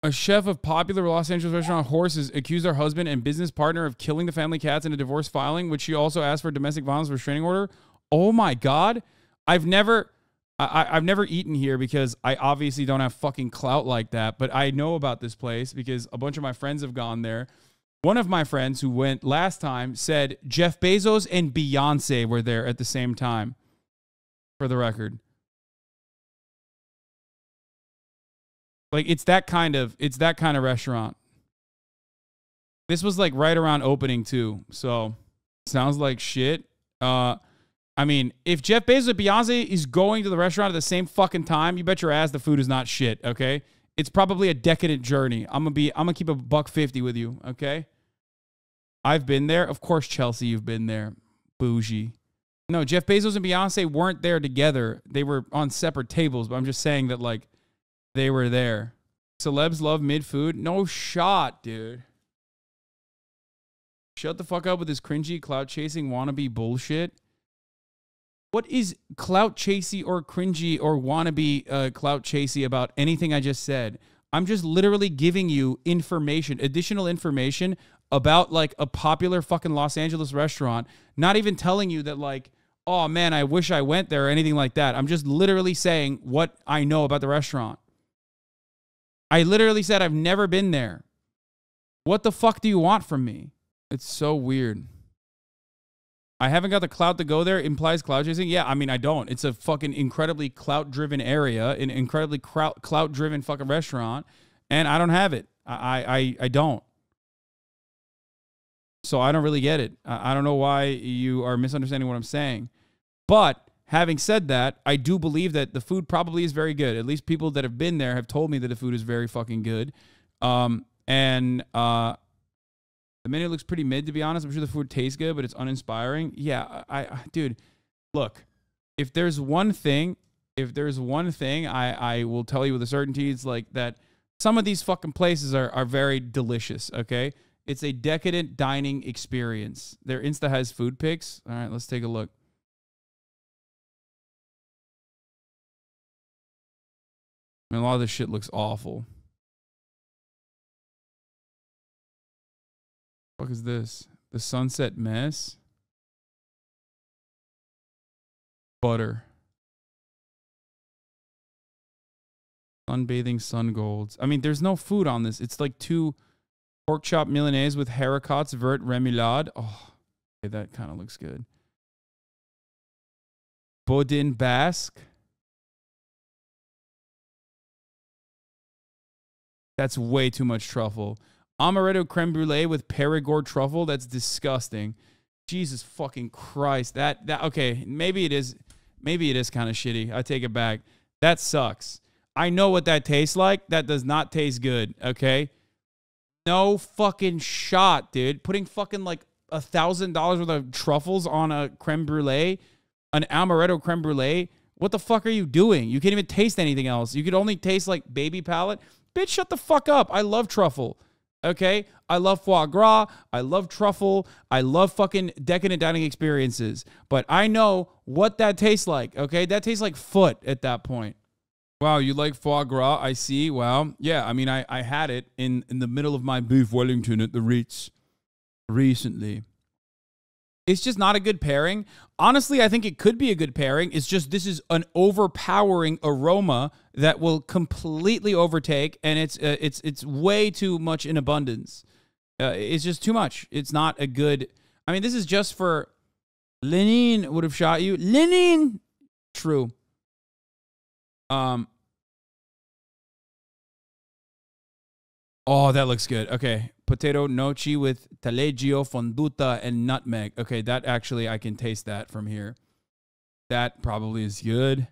A chef of popular Los Angeles restaurant Horses accused her husband and business partner of killing the family cats in a divorce filing, which she also asked for a domestic violence restraining order. Oh my God. I've never eaten here because I obviously don't have fucking clout like that, but I know about this place because a bunch of my friends have gone there. One of my friends who went last time said Jeff Bezos and Beyoncé were there at the same time, for the record. Like, it's that kind of restaurant. This was like right around opening too, so sounds like shit. I mean, if Jeff Bezos and Beyonce is going to the restaurant at the same fucking time, you bet your ass the food is not shit, okay? It's probably a decadent journey. I'm gonna keep a $1.50 with you, okay? I've been there. Of course, Chelsea, you've been there. Bougie. No, Jeff Bezos and Beyonce weren't there together. They were on separate tables, but I'm just saying that, like, they were there. Celebs love mid-food. No shot, dude. Shut the fuck up with this cringy clout-chasing wannabe bullshit. What is clout-chasey or cringy or wannabe clout-chasey about anything I just said? I'm just literally giving you information, additional information about, like, a popular fucking Los Angeles restaurant. Not even telling you that, like, oh, man, I wish I went there or anything like that. I'm just literally saying what I know about the restaurant. I literally said I've never been there. What the fuck do you want from me? It's so weird. I haven't got the clout to go there implies clout chasing. Yeah, I mean, I don't. It's a fucking incredibly clout-driven area, an incredibly clout-driven fucking restaurant, and I don't have it. I don't. So I don't really get it. I don't know why you are misunderstanding what I'm saying. But having said that, I do believe that the food probably is very good. At least people that have been there have told me that the food is very fucking good. The menu looks pretty mid, to be honest. I'm sure the food tastes good, but it's uninspiring. Yeah, dude, look, if there's one thing I will tell you with a certainty, it's like that some of these fucking places are very delicious, okay? It's a decadent dining experience. Their Insta has food pics. All right, let's take a look. I mean, a lot of this shit looks awful. What is this? The Sunset Mess? Butter. Sunbathing Sun Golds. I mean, there's no food on this. It's like 2 pork chop Milanese with haricots, vert, remoulade. Oh, okay, that kind of looks good. Boudin Basque. That's way too much truffle. Amaretto creme brulee with Perigord truffle. That's disgusting. Jesus fucking Christ. That okay, maybe it is kind of shitty. I take it back. That sucks. I know what that tastes like. That does not taste good, okay? No fucking shot, dude. Putting fucking like $1,000 worth of truffles on a creme brulee, an amaretto creme brulee. What the fuck are you doing? You can't even taste anything else. You could only taste like baby palate. Bitch, shut the fuck up. I love truffle. Okay? I love foie gras. I love truffle. I love fucking decadent dining experiences. But I know what that tastes like. Okay? That tastes like foot at that point. Wow, you like foie gras? I see. Wow. Yeah, I mean, I had it in the middle of my beef Wellington at the Ritz recently. It's just not a good pairing. Honestly, I think it could be a good pairing. It's just this is an overpowering aroma that will completely overtake, and it's way too much in abundance. It's just too much. It's not a good... I mean, this is just for... Lenin would have shot you. Lenin! True. Oh, that looks good. Okay. Potato gnocchi with taleggio, fonduta, and nutmeg. Okay, that actually, I can taste that from here. That probably is good.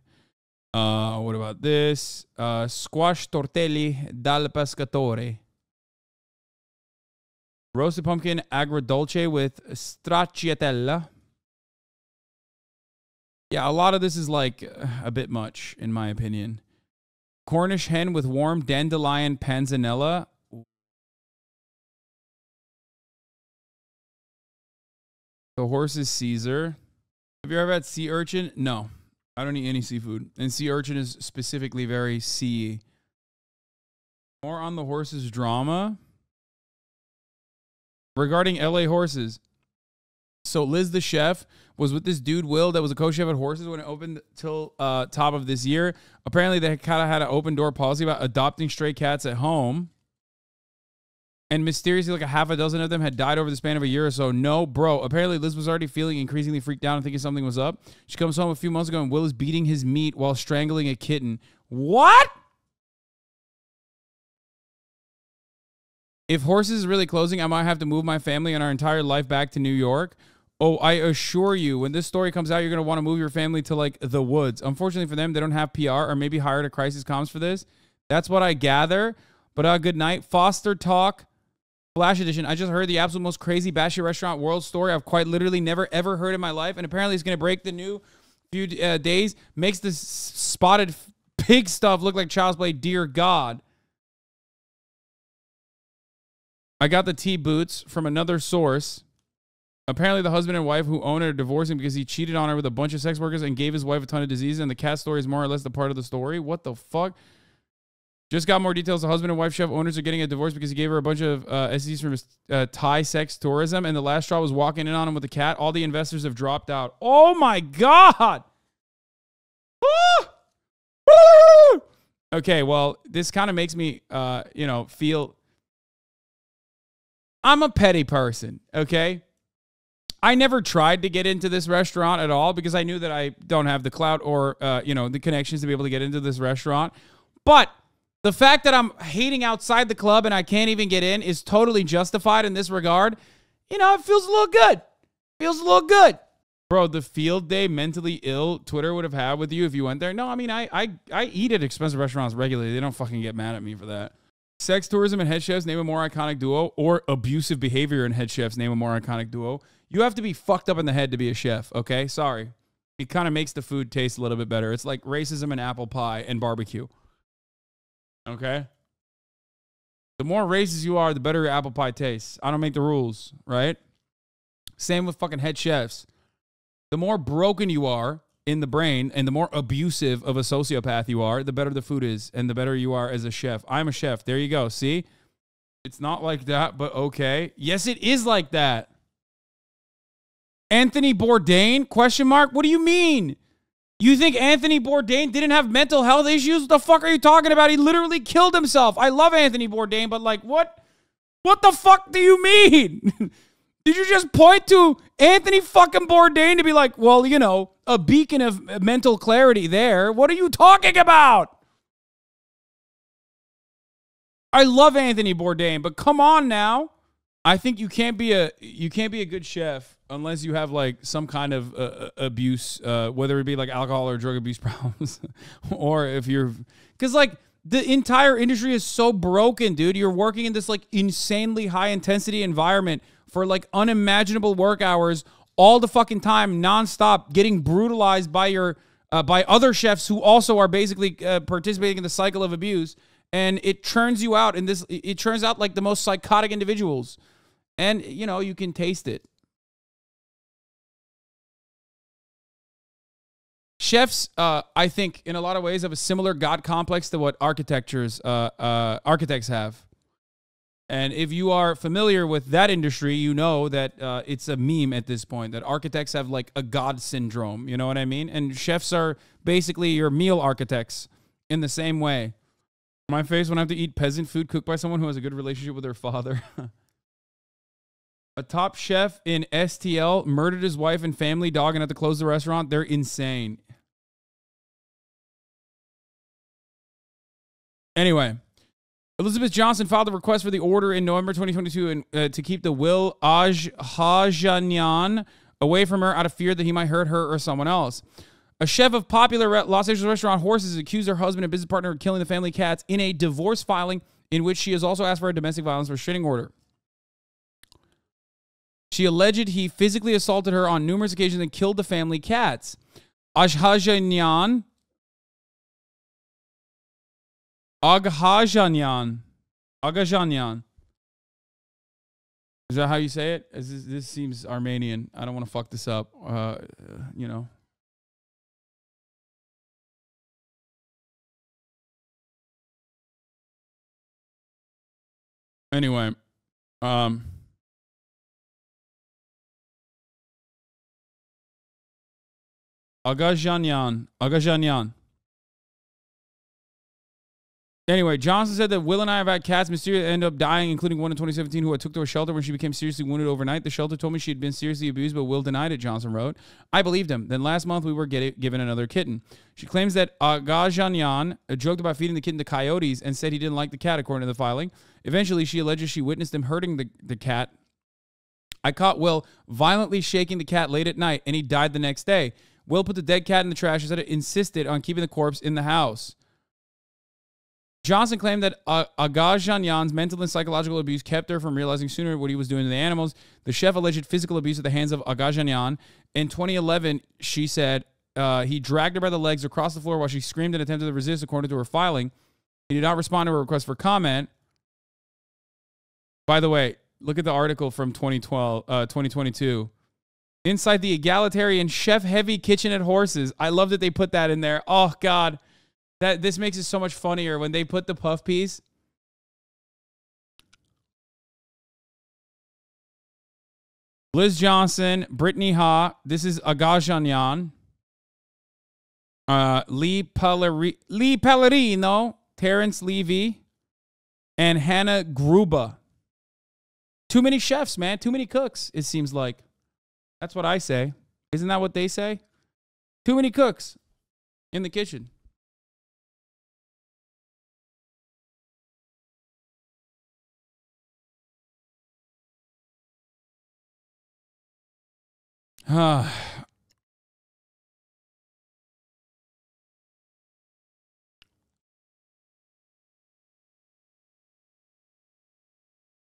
What about this? Squash tortelli dal pescatore. Roasted pumpkin agrodolce with stracciatella. Yeah, a lot of this is like a bit much, in my opinion. Cornish hen with warm dandelion panzanella. The horse's Caesar. Have you ever had sea urchin? No, I don't eat any seafood. And sea urchin is specifically very sea. More on the horses drama. Regarding LA horses. So Liz the chef was with this dude, Will, that was a co-chef at Horses when it opened till top of this year. Apparently, they kind of had an open door policy about adopting stray cats at home. And mysteriously, like a half a dozen of them had died over the span of a year or so. No, bro. Apparently, Liz was already feeling increasingly freaked out and thinking something was up. She comes home a few months ago and Will is beating his meat while strangling a kitten. What? If Horses is really closing, I might have to move my family and our entire life back to New York. Oh, I assure you, when this story comes out, you're going to want to move your family to, like, the woods. Unfortunately for them, they don't have PR or maybe hired a crisis comms for this. That's what I gather. But good night. Foster Talk, Flash Edition. I just heard the absolute most crazy batshit restaurant world story I've quite literally never, ever heard in my life. And apparently it's going to break the new few days. Makes this spotted pig stuff look like child's play. Dear God. I got the T-boots from another source. Apparently, the husband and wife who own it are divorcing because he cheated on her with a bunch of sex workers and gave his wife a ton of diseases, and the cat story is more or less the part of the story. What the fuck? Just got more details. The husband and wife chef owners are getting a divorce because he gave her a bunch of STDs from his Thai sex tourism, and the last straw was walking in on him with a cat. All the investors have dropped out. Oh, my God! Okay, well, this kind of makes me, feel... I'm a petty person, okay? I never tried to get into this restaurant at all because I knew that I don't have the clout or, the connections to be able to get into this restaurant. But the fact that I'm hating outside the club and I can't even get in is totally justified in this regard. You know, it feels a little good. Feels a little good. Bro, the field day mentally ill Twitter would have had with you if you went there. No, I mean, I eat at expensive restaurants regularly. They don't fucking get mad at me for that. Sex tourism and head chefs, name a more iconic duo, or abusive behavior in head chefs, name a more iconic duo. You have to be fucked up in the head to be a chef, okay? Sorry. It kind of makes the food taste a little bit better. It's like racism and apple pie and barbecue. Okay? The more racist you are, the better your apple pie tastes. I don't make the rules, right? Same with fucking head chefs. The more broken you are in the brain and the more abusive of a sociopath you are, the better the food is and the better you are as a chef. I'm a chef. There you go. See? It's not like that, but okay. Yes, it is like that. Anthony Bourdain? Question mark? What do you mean? You think Anthony Bourdain didn't have mental health issues? What the fuck are you talking about? He literally killed himself. I love Anthony Bourdain, but like, what? What the fuck do you mean? Did you just point to Anthony fucking Bourdain to be like, well, you know, a beacon of mental clarity there? What are you talking about? I love Anthony Bourdain, but come on now. I think you can't be a good chef unless you have like some kind of abuse, whether it be like alcohol or drug abuse problems, or if you're, because like the entire industry is so broken, dude. You're working in this like insanely high intensity environment for like unimaginable work hours all the fucking time, nonstop, getting brutalized by your by other chefs who also are basically participating in the cycle of abuse, and it churns you out in this. It churns out like the most psychotic individuals, and you know you can taste it. Chefs, I think, in a lot of ways, have a similar God complex to what architects have. And if you are familiar with that industry, you know that it's a meme at this point, that architects have like a God syndrome. You know what I mean? And chefs are basically your meal architects in the same way. My face when I have to eat peasant food cooked by someone who has a good relationship with their father. A top chef in STL murdered his wife and family dog and had to close the restaurant. They're insane. Anyway, Elizabeth Johnson filed a request for the order in November 2022 to keep the Will Ajhajanyan away from her out of fear that he might hurt her or someone else. A chef of popular Los Angeles restaurant Horses accused her husband and business partner of killing the family cats in a divorce filing in which she has also asked for a domestic violence restraining order. She alleged he physically assaulted her on numerous occasions and killed the family cats. Ajhajanyan. Aghajanyan. Is that how you say it? This seems Armenian. I don't want to fuck this up. You know. Anyway, Agajanyan. Anyway, Johnson said that Will and I have had cats mysteriously end up dying, including one in 2017 who I took to a shelter when she became seriously wounded overnight. The shelter told me she had been seriously abused, but Will denied it, Johnson wrote. I believed him. Then last month, we were given another kitten. She claims that Agajanyan joked about feeding the kitten to coyotes and said he didn't like the cat, according to the filing. Eventually, she alleges she witnessed him hurting the cat. I caught Will violently shaking the cat late at night, and he died the next day. Will put the dead cat in the trash and said it insisted on keeping the corpse in the house. Johnson claimed that Agajanyan's mental and psychological abuse kept her from realizing sooner what he was doing to the animals. The chef alleged physical abuse at the hands of Agajanyan. In 2011, she said he dragged her by the legs across the floor while she screamed and attempted to resist, according to her filing. He did not respond to her request for comment. By the way, look at the article from 2022. Inside the egalitarian chef-heavy kitchen at Horses. I love that they put that in there. Oh, God. This makes it so much funnier when they put the puff piece. Liz Johnson, Brittany Ha. This is Agajanyan. Lee Pellerino, Terrence Levy, and Hannah Gruba. Too many chefs, man. Too many cooks, it seems like. That's what I say. Isn't that what they say? Too many cooks in the kitchen. I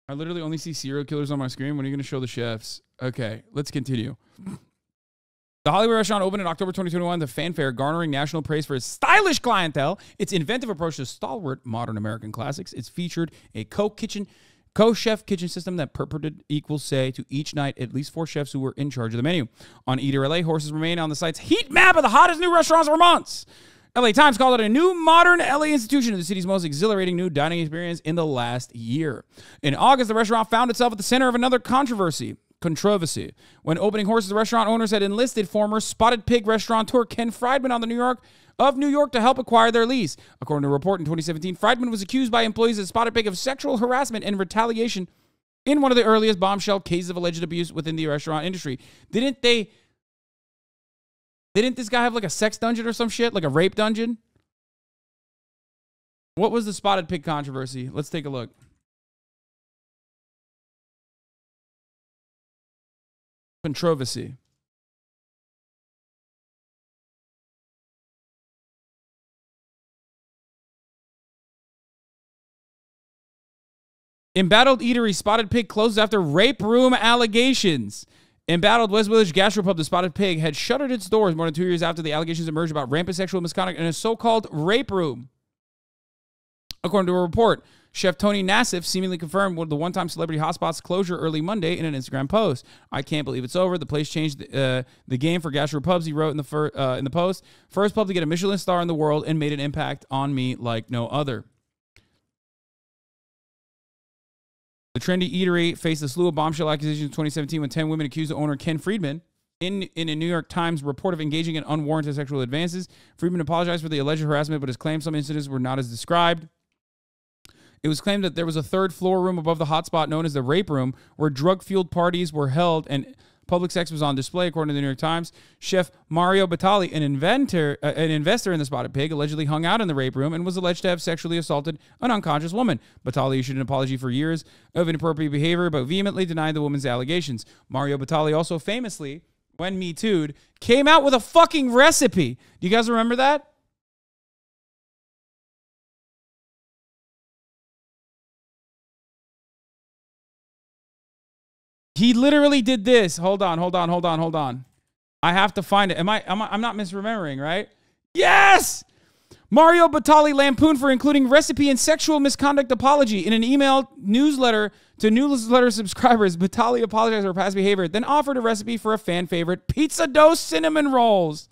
literally only see serial killers on my screen. When are you going to show the chefs? Okay, let's continue. The Hollywood restaurant opened in October 2021, the fanfare garnering national praise for its stylish clientele, its inventive approach to stalwart modern American classics. It's featured a co-chef kitchen system that purported equal say to each night at least 4 chefs who were in charge of the menu. On Eater LA, Horses remain on the site's heat map of the hottest new restaurants for months. LA Times called it a new modern LA institution of the city's most exhilarating new dining experience in the last year. In August, the restaurant found itself at the center of another controversy. When opening Horses, the restaurant owners had enlisted former Spotted Pig restaurateur Ken Friedman of New York to help acquire their lease. According to a report in 2017, Friedman was accused by employees at Spotted Pig of sexual harassment and retaliation in one of the earliest bombshell cases of alleged abuse within the restaurant industry. Didn't this guy have like a sex dungeon or some shit? Like a rape dungeon? What was the Spotted Pig controversy? Let's take a look. Controversy. Embattled eatery Spotted Pig closes after rape room allegations. Embattled West Village Gastropub, the Spotted Pig, had shuttered its doors more than 2 years after the allegations emerged about rampant sexual misconduct in a so-called rape room. According to a report, Chef Tony Nassif seemingly confirmed the one-time celebrity hotspot's closure early Monday in an Instagram post. I can't believe it's over. The place changed the game for gastropubs, he wrote in the post. First pub to get a Michelin star in the world and made an impact on me like no other. The trendy eatery faced a slew of bombshell accusations in 2017 when 10 women accused the owner, Ken Friedman, in a New York Times report of engaging in unwarranted sexual advances. Friedman apologized for the alleged harassment, but his claimed some incidents were not as described. It was claimed that there was a third floor room above the hotspot known as the rape room where drug-fueled parties were held and public sex was on display, according to the New York Times. Chef Mario Batali, an investor in the Spotted Pig, allegedly hung out in the rape room and was alleged to have sexually assaulted an unconscious woman. Batali issued an apology for years of inappropriate behavior, but vehemently denied the woman's allegations. Mario Batali also famously, when Me Too'd, came out with a fucking recipe. Do you guys remember that? He literally did this. Hold on. I have to find it. I'm not misremembering, right? Yes! Mario Batali lampooned for including recipe and sexual misconduct apology. In an email newsletter to newsletter subscribers, Batali apologized for past behavior, then offered a recipe for a fan favorite, pizza dough cinnamon rolls.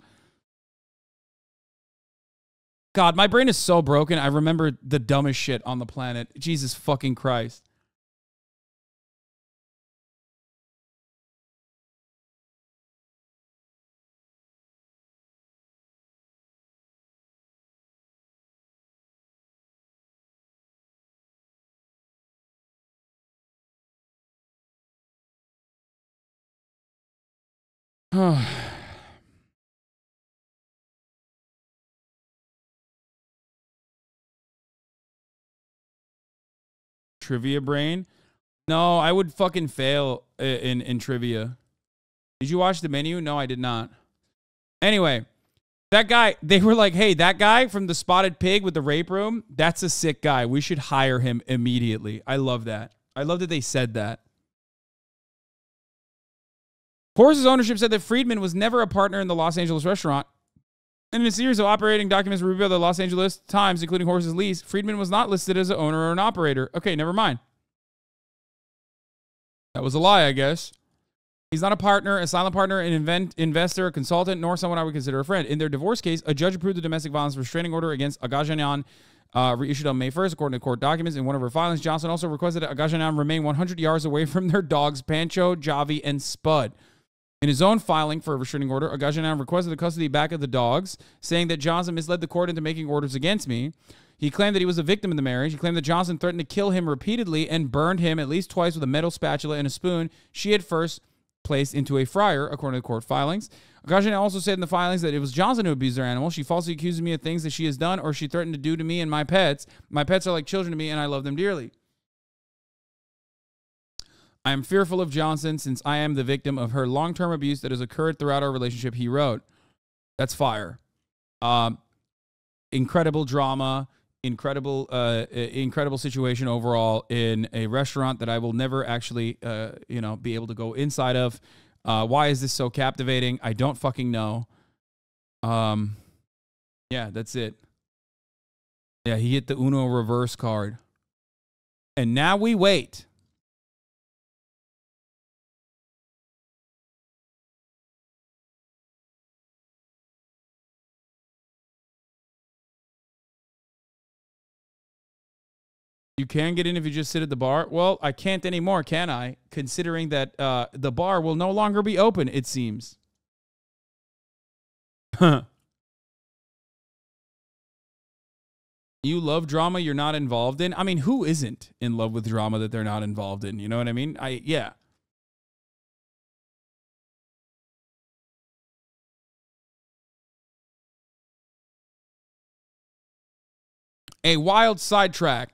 God, my brain is so broken. I remember the dumbest shit on the planet. Jesus fucking Christ. Trivia brain. No, I would fucking fail in trivia. Did you watch the menu? No, I did not. Anyway, that guy, they were like, hey, that guy from the Spotted Pig with the rape room, that's a sick guy. We should hire him immediately. I love that. I love that they said that. Horse's ownership said that Friedman was never a partner in the Los Angeles restaurant. And in a series of operating documents revealed by the Los Angeles Times, including Horse's lease, Friedman was not listed as an owner or an operator. Okay, never mind. That was a lie, I guess. He's not a partner, a silent partner, an investor, a consultant, nor someone I would consider a friend. In their divorce case, a judge approved the domestic violence restraining order against Agajanian, reissued on May 1st, according to court documents. In one of her filings, Johnson also requested that Agajanian remain 100 yards away from their dogs, Pancho, Javi, and Spud. In his own filing for a restraining order, Agajanian requested the custody back of the dogs, saying that Johnson misled the court into making orders against me. He claimed that he was a victim in the marriage. He claimed that Johnson threatened to kill him repeatedly and burned him at least twice with a metal spatula and a spoon she had first placed into a fryer, according to the court filings. Agajanian also said in the filings that it was Johnson who abused their animal. She falsely accuses me of things that she has done or she threatened to do to me and my pets. My pets are like children to me, and I love them dearly. I am fearful of Johnson since I am the victim of her long-term abuse that has occurred throughout our relationship, he wrote. That's fire. Incredible drama, incredible situation overall in a restaurant that I will never actually, be able to go inside of. Why is this so captivating? I don't fucking know. Yeah, that's it. Yeah, he hit the Uno reverse card. And now we wait. You can get in if you just sit at the bar. Well, I can't anymore, can I? Considering that the bar will no longer be open, it seems. You love drama you're not involved in? I mean, who isn't in love with drama that they're not involved in? You know what I mean? Yeah. A wild sidetrack.